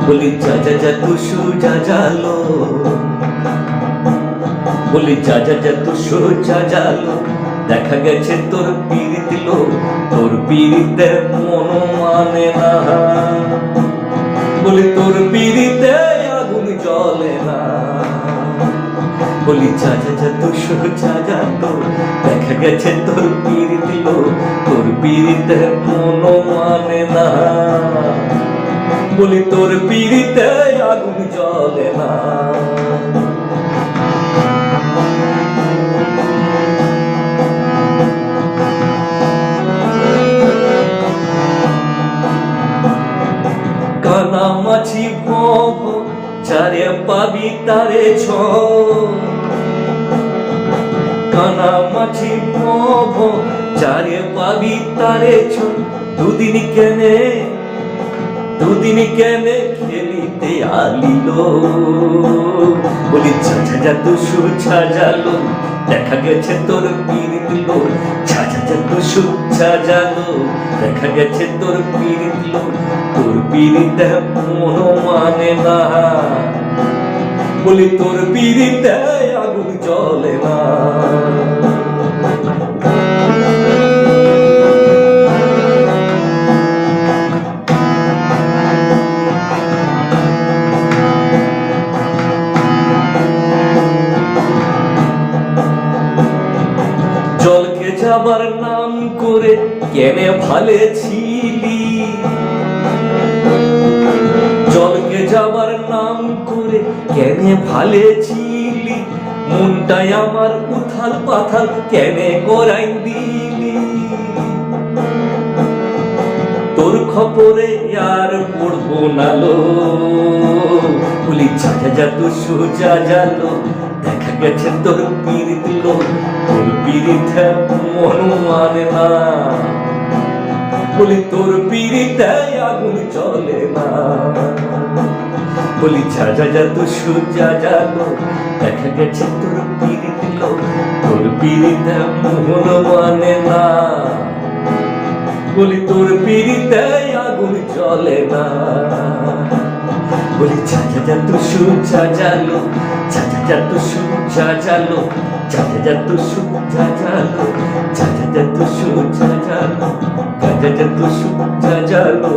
বলি যা যা যা তুষু যা জালো, বলি যা যা যা তুষু যা জালো, দেখা গেছে তোর পীড়িত লো, তোর পীড়িতে মন মানে না। বলি তোর পীড়িতে আগুন জ্বলে না। বলি যা যা যা তুষু যা জালো, দেখা গেছে তোর পীড়িত লো, তোর পীড়িতে মন মানে না। বলি তোর পীড়িতে আগুন জ্বলে না। কানামাছি ভব যারে পাবি তারে ছ, কানামাছি ভব যারে পাবি তারে ছ। দুদিন কেনে খেলিতে আলিল। বলি ঝাঝা যা তুষু ঝাঝালো, দেখা গেছে তোর পীড়িত লো। ঝাঝা যা তুষু ঝাঝালো, দেখা গেছে তোর পীড়িত লো, তোর পীড়িতে মন মানে না। বলি তোর পীড়িতে আগুন জ্বলে না। জলকে যাবার নাম করে কেনে ভালে ছিলি, জলকে যাবার নাম করে কেনে ভালে ছিলি। মনটাই আমার উথাল পাথাল কেনে করাই দিলি। তোর খবরে আর পড়বো না লো। বলি যা যা যা তুষু যা জালো, দেখা গেছে তোর পীড়িত লো, তোর পীড়িতে মন মানে না। বলি তোর পীড়িতে আগুন জ্বলে না। বলি যা যা যা তুষু যা জালো, দেখা গেছে তোর পীড়িত লো, তোর পীড়িতে মন মানে না। বলি তোর পীড়িতে আগুন জ্বলে না। বলি যা যা যা তুষু যা জালো, যা যা যা তুষু যা জালো, যা যা যা তুষু যা জালো, যা যা যা তুষু যা জালো, যা যা যা তুষু যা জালো।